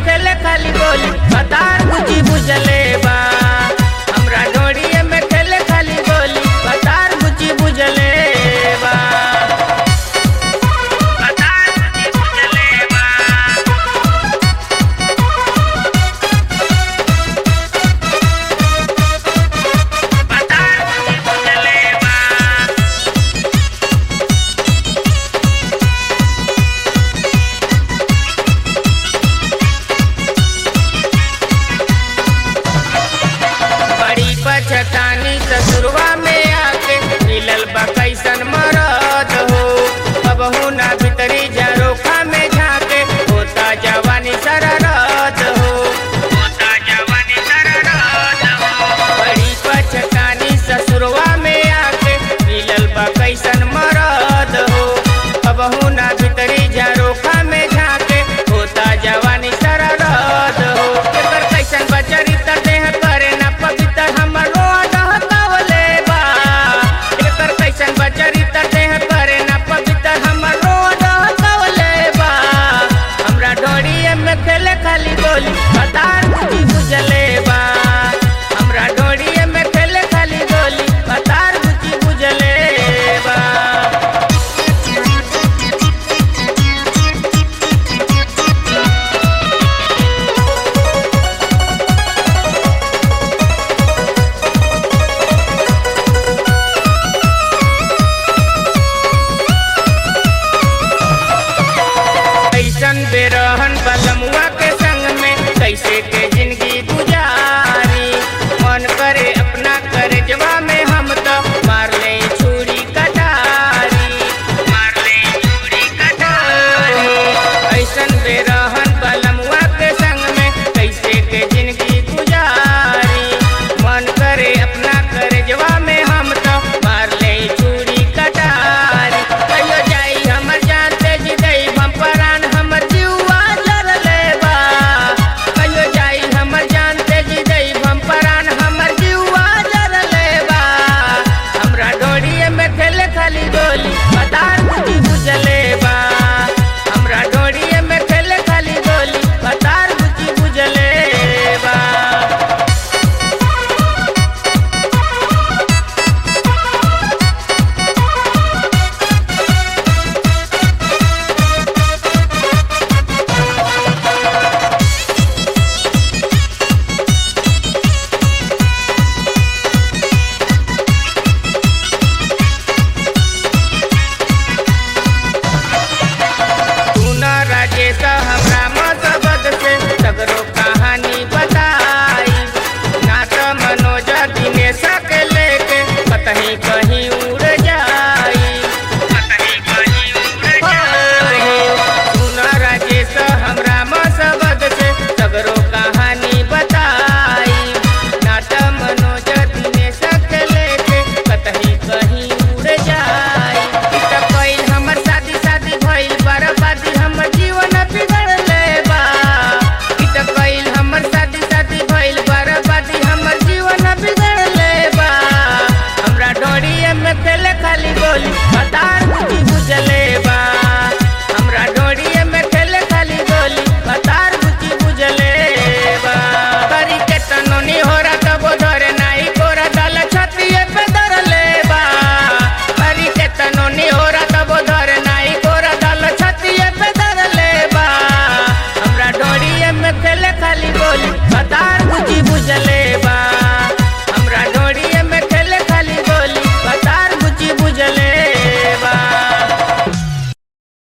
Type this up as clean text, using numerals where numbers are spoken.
खेले खाली गोली बतार बुझी बुझले बा। हमरा ढोड़िए में खेले खाली गोली बतार बुझी बुझले बा। बतार बुझी बुझले बा। बतार बुझी बुझले बा। बड़ी पछतानी ससुरवा में आके मिलल बा कैसन मरद हो। कबहू ना भीतरी झरोखा में झाके होता जवानी शरारत हो। होता जवानी शरारत हो। बड़ी पछतानी ससुरवा में आके मिलल बा कैसन मरद हो। कबहू ना भीतरी झरोखा में झाके होता जवानी शरारत हो। एकर कैसन बचरित देह करे ना पवित्र हमरो डहकावले बा। एकर कैसन बचरित देह करे ना पवित्र हमरो डहकावले बा। हमरा ढोड़िए में खेले खाली गोली बतार बुझी बुझले